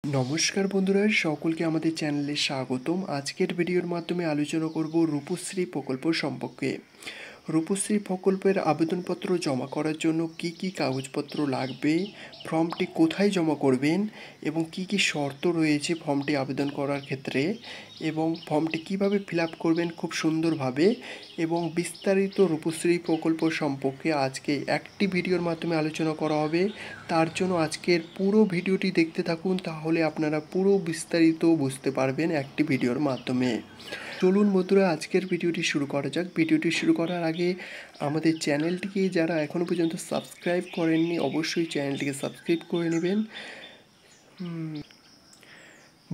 নমস্কার বন্ধুরা, সকলকে আমাদের চ্যানেলে স্বাগতম। আজকের ভিডিওর মাধ্যমে আলোচনা করব রূপশ্রী প্রকল্প সম্পর্কে। রূপশ্রী প্রকল্পের আবেদনপত্র জমা করার জন্য কি কি কাগজপত্র লাগবে, ফর্মটি কোথায় জমা করবেন এবং কি কি শর্ত রয়েছে ফর্মটি আবেদন করার ক্ষেত্রে, এবং ফর্মটি কিভাবে ফিল আপ করবেন খুব সুন্দরভাবে, এবং বিস্তারিত রূপশ্রী প্রকল্প সম্পর্কে আজকে একটি ভিডিওর মাধ্যমে আলোচনা করা হবে। তার জন্য আজকের পুরো ভিডিওটি দেখতে থাকুন, তাহলে আপনারা পুরো বিস্তারিত বুঝতে পারবেন একটি ভিডিওর মাধ্যমে। চলুন বন্ধুরা, আজকের ভিডিওটি শুরু করা যাক। ভিডিওটি শুরু করার আগে আমাদের চ্যানেলটিকে যারা এখনও পর্যন্ত সাবস্ক্রাইব করেননি, অবশ্যই চ্যানেলটিকে সাবস্ক্রাইব করে নেবেন।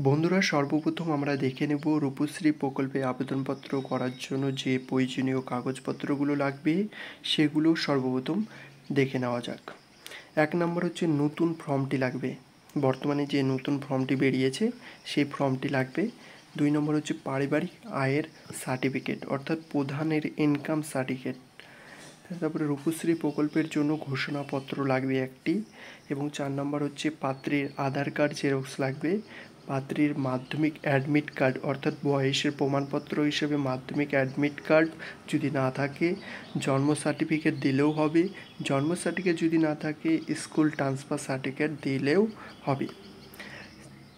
বন্ধুরা, সর্বপ্রথম আমরা দেখে নেব রূপশ্রী প্রকল্পে আবেদনপত্র করার জন্য যে প্রয়োজনীয় কাগজপত্রগুলো লাগবে, সেগুলো সর্বপ্রথম দেখে নেওয়া যাক। 1 নম্বর হচ্ছে নতুন ফর্মটি লাগবে। বর্তমানে যে নতুন ফর্মটি বেরিয়েছে সেই ফর্মটি লাগবে। 2 নম্বর হচ্ছে পারিবারিক আয়ের সার্টিফিকেট, অর্থাৎ প্রধানের ইনকাম সার্টিফিকেট। তারপরে রূপশ্রী প্রকল্পের জন্য ঘোষণাপত্র লাগবে একটি। এবং 4 নম্বর হচ্ছে পাত্রীর আধার কার্ড জেরক্স লাগবে। পাত্রীর মাধ্যমিক অ্যাডমিট কার্ড, অর্থাৎ বয়সের প্রমাণপত্র হিসেবে মাধ্যমিক অ্যাডমিট কার্ড যদি না থাকে, জন্ম সার্টিফিকেট দিলেও হবে। জন্ম সার্টিফিকেট যদি না থাকে, স্কুল ট্রান্সফার সার্টিফিকেট দিলেও হবে।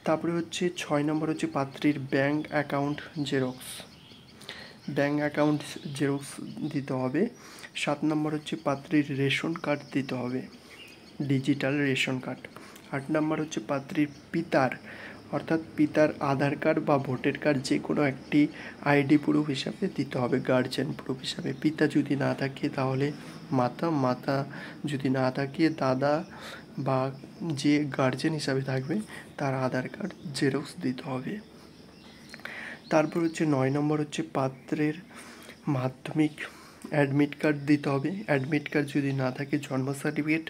তারপরে হচ্ছে 6 নম্বর হচ্ছে পাত্রীর bank account xerox, bank account xerox দিতে হবে। 7 নম্বর হচ্ছে পাত্রীর রেশন কার্ড দিতে হবে, ডিজিটাল রেশন কার্ড। 8 নম্বর হচ্ছে পাত্রীর পিতার, অর্থাৎ পিতার আধার কার্ড বা ভোটার কার্ড যে কোনো একটি আইডি প্রুফ হিসাবে দিতে হবে, গার্জেন প্রুফ হিসাবে। পিতা যদি না থাকে তাহলে মাতা, মাতা যদি না থাকে দাদা, বা যে গার্জেন হিসাবে থাকবে তার আধার কার্ড জেরক্স দিতে হবে। তারপর হচ্ছে 9 নম্বর হচ্ছে পাত্রের মাধ্যমিক অ্যাডমিট কার্ড দিতে হবে। অ্যাডমিট কার্ড যদি না থাকে জন্ম সার্টিফিকেট,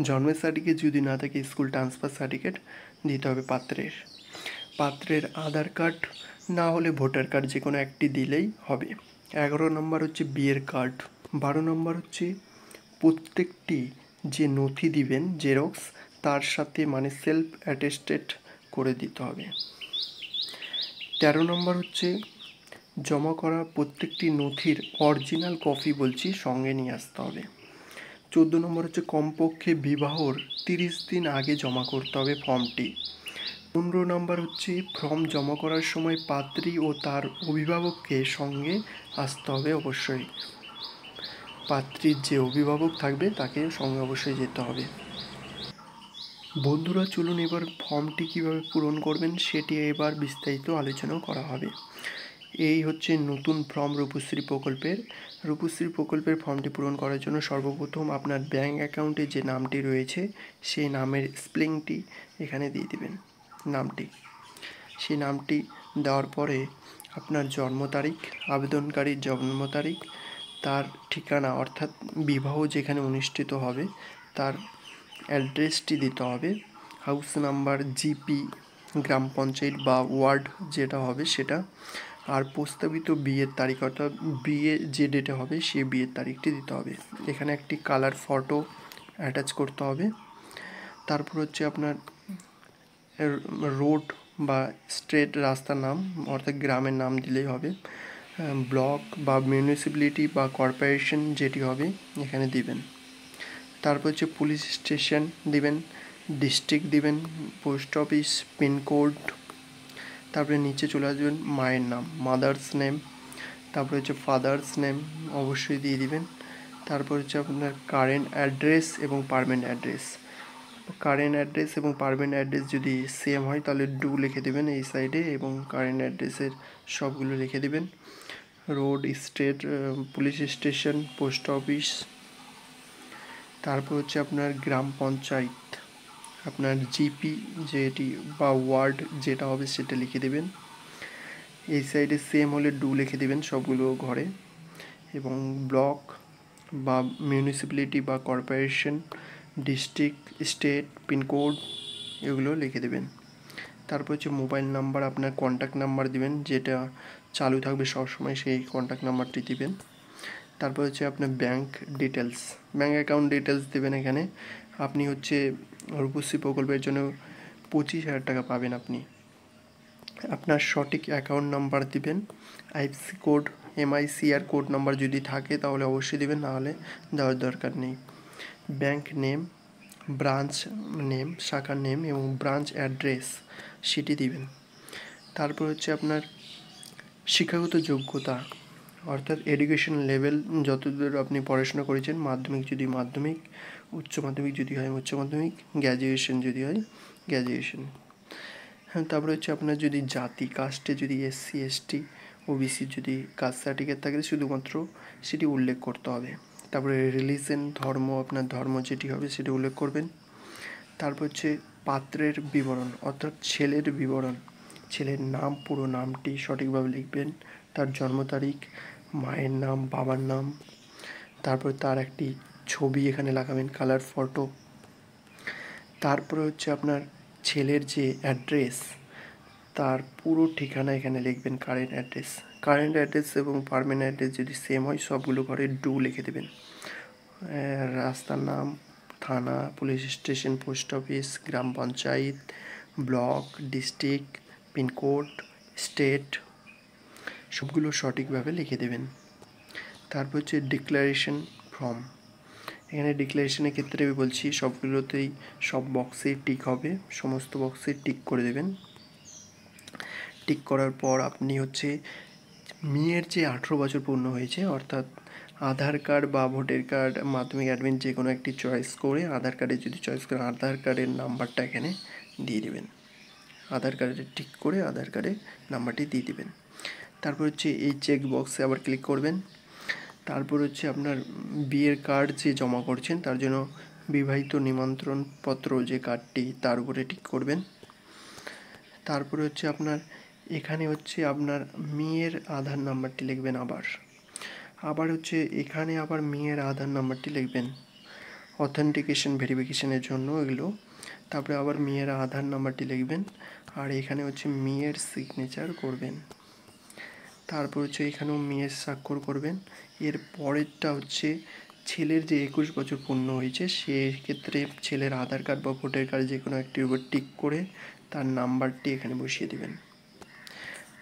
জন্মের সার্টিফিকেট যদি না থাকে স্কুল ট্রান্সফার সার্টিফিকেট দিতে হবে পাত্রের। পাত্রের আধার কার্ড না হলে ভোটার কার্ড যে কোনো একটি দিলেই হবে। 11 নম্বর হচ্ছে বিয়ের কার্ড। 12 নম্বর হচ্ছে প্রত্যেকটি যে নথি দিবেন জেরক্স, তার সাথে মানে সেলফ অ্যাটেস্টেড করে দিতে হবে। 13 নম্বর হচ্ছে জমা করা প্রত্যেকটি নথির অরিজিনাল কপি সঙ্গে নিয়ে আসতে হবে। 14 নম্বর হচ্ছে কমপক্ষে বিবাহর 30 দিন আগে জমা করতে হবে ফর্মটি। 15 নম্বর হচ্ছে ফর্ম জমা করার সময় পাত্রী ও তার অভিভাবককে সঙ্গে আসতে হবে অবশ্যই। পাত্রীর যে অভিভাবক থাকবে তাকে সঙ্গে অবশ্যই যেতে হবে। বন্ধুরা, চলুন এবার ফর্মটি কীভাবে পূরণ করবেন সেটি এবার বিস্তারিত আলোচনা করা হবে। এই হচ্ছে নতুন ফর্ম রূপশ্রী প্রকল্পের। রূপশ্রী প্রকল্পের ফর্মটি পূরণ করার জন্য সর্বপ্রথম আপনার ব্যাঙ্ক অ্যাকাউন্টে যে নামটি রয়েছে সেই নামের স্পেলিংটি এখানে দিয়ে দেবেন, নামটি। সেই নামটি দেওয়ার পরে আপনার জন্ম তারিখ, আবেদনকারীর জন্ম তারিখ, তার ঠিকানা অর্থাৎ বিবাহ যেখানে অনুষ্ঠিত হবে তার অ্যাড্রেসটি দিতে হবে। হাউস নাম্বার, জিপি, গ্রাম পঞ্চায়েত বা ওয়ার্ড যেটা হবে সেটা, আর প্রস্তাবিত বিয়ের তারিখ, অর্থাৎ বিয়ে যে ডেটে হবে সেই বিয়ের তারিখটি দিতে হবে। এখানে একটি কালার ফটো অ্যাটাচ করতে হবে। তারপর হচ্ছে আপনার রোড বা স্ট্রেট রাস্তার নাম, অর্থাৎ গ্রামের নাম দিলেই হবে। ব্লক বা মিউনিসিপ্যালিটি বা কর্পোরেশন যেটি হবে এখানে দিবেন। তারপর হচ্ছে পুলিশ স্টেশন দিবেন, ডিস্ট্রিক্ট দিবেন, পোস্ট অফিস, পিনকোড। তারপরে নিচে চলে আসবেন মায়ের নাম, মাদার্স নেম। তারপরে হচ্ছে ফাদার্স নেম অবশ্যই দিয়ে দিবেন। তারপর হচ্ছে আপনার কারেন্ট অ্যাড্রেস এবং পারমানেন্ট অ্যাড্রেস। কারেন্ট অ্যাড্রেস এবং পারমানেন্ট অ্যাড্রেস যদি সেম হয় তাহলে ডু লিখে দেবেন এই সাইডে, এবং কারেন্ট অ্যাড্রেসের সবগুলো লিখে দেবেন। Road, state, police station, post office. তারপর হচ্ছে আপনার গ্রাম পঞ্চায়েত, আপনার জিপি যেটি বা ওয়ার্ড যেটা হবে সেটা লিখে দেবেন। এই সাইডে সেম হলে ডু লিখে দেবেন সবগুলো ঘরে। এবং ব্লক বা মিউনিসিপ্যালিটি বা কর্পোরেশন, ডিস্ট্রিক্ট, স্টেট, পিনকোড এগুলো লিখে দেবেন। তারপর হচ্ছে মোবাইল নাম্বার, আপনার কন্ট্যাক্ট নাম্বার দিবেন যেটা চালু থাকবে সবসময়, সেই কন্ট্যাক্ট নাম্বারটি দিবেন। তারপর হচ্ছে আপনার bank details, bank account details দেবেন। এখানে আপনি হচ্ছে রূপশ্রী প্রকল্পের জন্য 25,000 টাকা পাবেন আপনি। আপনার সঠিক অ্যাকাউন্ট নাম্বার দিবেন, IFSC code, MICR code number যদি থাকে তাহলে অবশ্যই দিবেন, নাহলে দেওয়ার দরকার নেই। ব্যাংক নেম, ব্রাঞ্চ নেম, শাখার নেম এবং ব্রাঞ্চ অ্যাড্রেস সেটি দিবেন। তারপর হচ্ছে আপনার শিক্ষাগত যোগ্যতা, অর্থাৎ এডুকেশন লেভেল, যতদূর আপনি পড়াশোনা করেছেন, মাধ্যমিক যদি মাধ্যমিক, উচ্চ মাধ্যমিক যদি হয় উচ্চ মাধ্যমিক, গ্র্যাজুয়েশন যদি হয় গ্র্যাজুয়েশন। হ্যাঁ, তারপরে হচ্ছে আপনার যদি জাতি, কাস্টে যদি এসসি এসটি ওবিসি যদি কাস্ট সার্টিফিকেট থাকে শুধুমাত্র সেটি উল্লেখ করতে হবে। তারপরে রিলিজিয়ন, ধর্ম, আপনার ধর্ম যেটি হবে সেটি উল্লেখ করবেন। তারপর হচ্ছে পাত্রের বিবরণ, অর্থাৎ ছেলের বিবরণ, ছেলের নাম, পুরো নামটি সঠিকভাবে লিখবেন, তার জন্ম তারিখ, মায়ের নাম, বাবার নাম, তারপর তার একটি ছবি এখানে লাগাবেন, কালার ফটো। তারপরে হচ্ছে আপনার ছেলের যে অ্যাড্রেস, তার পুরো ঠিকানা এখানে লিখবেন, কারেন্ট অ্যাড্রেস এবং পার্মানেন্ট অ্যাড্রেস যদি সেম হয় সবগুলো ঘরে ডু লিখে দেবেন। রাস্তার নাম, থানা, পুলিশ স্টেশন, পোস্ট অফিস, গ্রাম panchayat, block, district, pincode, state সবগুলো সঠিকভাবে লিখে দেবেন। তারপর হচ্ছে ডিক্লারেশন ফর্ম, এখানে ডিক্লারেশনের ক্ষেত্রে আমি বলছি সবগুলোতেই সব বক্সে টিক হবে, সমস্ত বক্সে টিক করে দেবেন। টিক করার পর আপনি হচ্ছে মেয়ের যে 18 বছর পূর্ণ হয়েছে, অর্থাৎ আধার কার্ড বা ভোটার কার্ড, মাধ্যমিক অ্যাডমিট যে কোনো একটি চয়েস করে, আধার কার্ডে যদি চয়েস করেন আধার কার্ডের নাম্বারটা এখানে দিয়ে দেবেন, আধার কার্ডে টিক করে আধার কার্ডের নাম্বারটি দিয়ে দেবেন। তারপর হচ্ছে এই চেক বক্সে আবার ক্লিক করবেন। তারপর হচ্ছে আপনার বিয়ের কার্ড যে জমা করছেন তার জন্য বিবাহিত নিমন্ত্রণ পত্র যে কার্ডটি, তার উপরে টিক করবেন। তারপরে হচ্ছে আপনার এখানে হচ্ছে আপনার মেয়ের আধার নাম্বারটি লিখবেন, আবার হচ্ছে এখানে আবার মেয়ের আধার নাম্বারটি লিখবেন অথেন্টিকেশন ভেরিফিকেশনের জন্য এগুলো। তারপরে আবার মেয়ের আধার নাম্বারটি লিখবেন, আর এখানে হচ্ছে মেয়ের সিগনেচার করবেন। তারপর হচ্ছে এখানেও মেয়ের স্বাক্ষর করবেন। এর পরেরটা হচ্ছে ছেলের যে 21 বছর পূর্ণ হয়েছে সেক্ষেত্রে ছেলের আধার কার্ড বা ভোটার কার্ড যে কোনো একটির উপর টিক করে তার নাম্বারটি এখানে বসিয়ে দেবেন।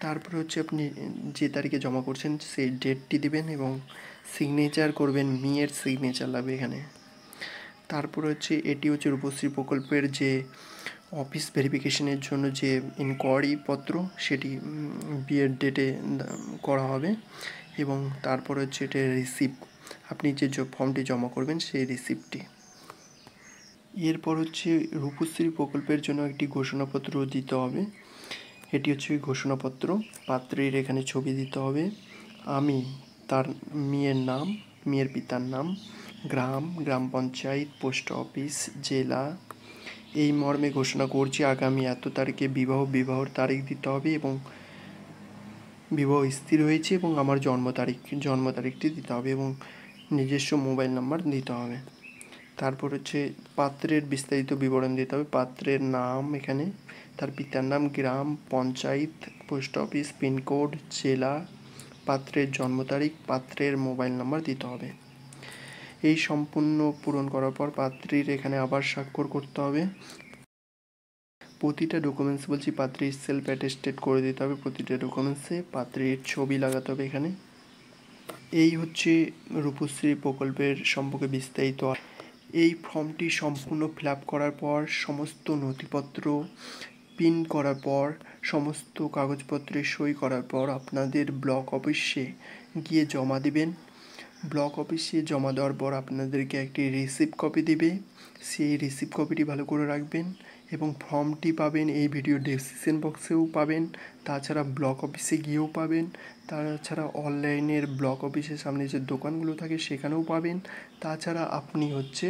তারপরে হচ্ছে আপনি যে তারিখে জমা করছেন সেই ডেটটি দিবেন এবং সিগনেচার করবেন, মেয়ের সিগনেচার লাগবে এখানে। তারপরে হচ্ছে এটি হচ্ছে রূপশ্রী প্রকল্পের যে অফিস ভেরিফিকেশনের জন্য যে ইনকোয়ারি পত্র, সেটি বিয়ের ডেটে করা হবে। এবং তারপর হচ্ছে এটা রিসিপ্ট, আপনি যে ফর্মটি জমা করবেন সেই রিসিপ্টটি। এরপর হচ্ছে রূপশ্রী প্রকল্পের জন্য একটি ঘোষণাপত্র দিতে হবে, এটি হচ্ছে ঘোষণাপত্র। পাত্রের এখানে ছবি দিতে হবে, আমি, তার মেয়ের নাম, মেয়ের পিতার নাম, গ্রাম পঞ্চায়েত, পোস্ট অফিস, জেলা, এই মর্মে ঘোষণা করছি আগামী এত তারিখে বিবাহর তারিখ দিতে হবে এবং বিবাহ স্থির হয়েছে এবং আমার জন্ম তারিখটি দিতে হবে এবং নিজস্ব মোবাইল নাম্বার দিতে হবে। তারপর হচ্ছে পাত্রের বিস্তারিত বিবরণ দিতে হবে, পাত্রের নাম এখানে, তার পিতার নাম, গ্রাম পঞ্চায়েত, পোস্ট অফিস, পিনকোড, জেলা, পাত্রের জন্ম তারিখ, পাত্রের মোবাইল নাম্বার দিতে হবে। এই সম্পূর্ণ পূরণ করার পর পাত্রীর এখানে আবার স্বাক্ষর করতে হবে। প্রতিটা ডকুমেন্টস বলছি পাত্রীর সেলফ অ্যাটেস্টেড করে দিতে হবে, প্রতিটা ডকুমেন্টসে পাত্রীর ছবি লাগাতে হবে এখানে। এই হচ্ছে রূপশ্রী প্রকল্পের সম্পর্কে বিস্তারিত। এই ফর্মটি সম্পূর্ণ ফিল আপ করার পর, সমস্ত নথিপত্র প্রিন্ট করার পর, সমস্ত কাগজপত্রে সই করার পর আপনাদের ব্লক অফিসে গিয়ে জমা দেবেন। ব্লক অফিসে জমা দেওয়ার পর আপনাদেরকে একটি রিসিপ্ট কপি দেবে, সেই রিসিপ্ট কপিটি ভালো করে রাখবেন এবং ফর্মটি পাবেন এই ভিডিও ডেসক্রিপশন বক্সেও পাবেন, তাছাড়া ব্লক অফিসে গিয়েও পাবেন, তাছাড়া অনলাইনের ব্লক অফিসের সামনে যে দোকানগুলো থাকে সেখানেও পাবেন। তাছাড়া আপনি হচ্ছে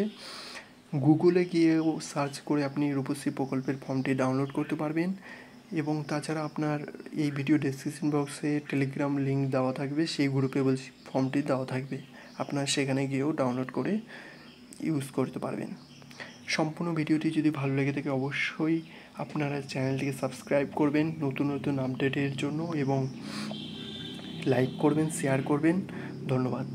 গুগলে গিয়েও সার্চ করে আপনি রূপশ্রী প্রকল্পের ফর্মটি ডাউনলোড করতে পারবেন। এবং তাছাড়া আপনার এই ভিডিও ডেসক্রিপশন বক্সে টেলিগ্রাম লিঙ্ক দেওয়া থাকবে, সেই গ্রুপে বলছি ফর্মটি দেওয়া থাকবে, আপনার সেখানে গিয়েও ডাউনলোড করে ইউজ করতে পারবেন। সম্পূর্ণ ভিডিওটি যদি ভালো লেগে থাকে অবশ্যই আপনারা চ্যানেলটিকে সাবস্ক্রাইব করবেন নতুন নতুন আপডেটের জন্য এবং লাইক করবেন, শেয়ার করবেন। ধন্যবাদ।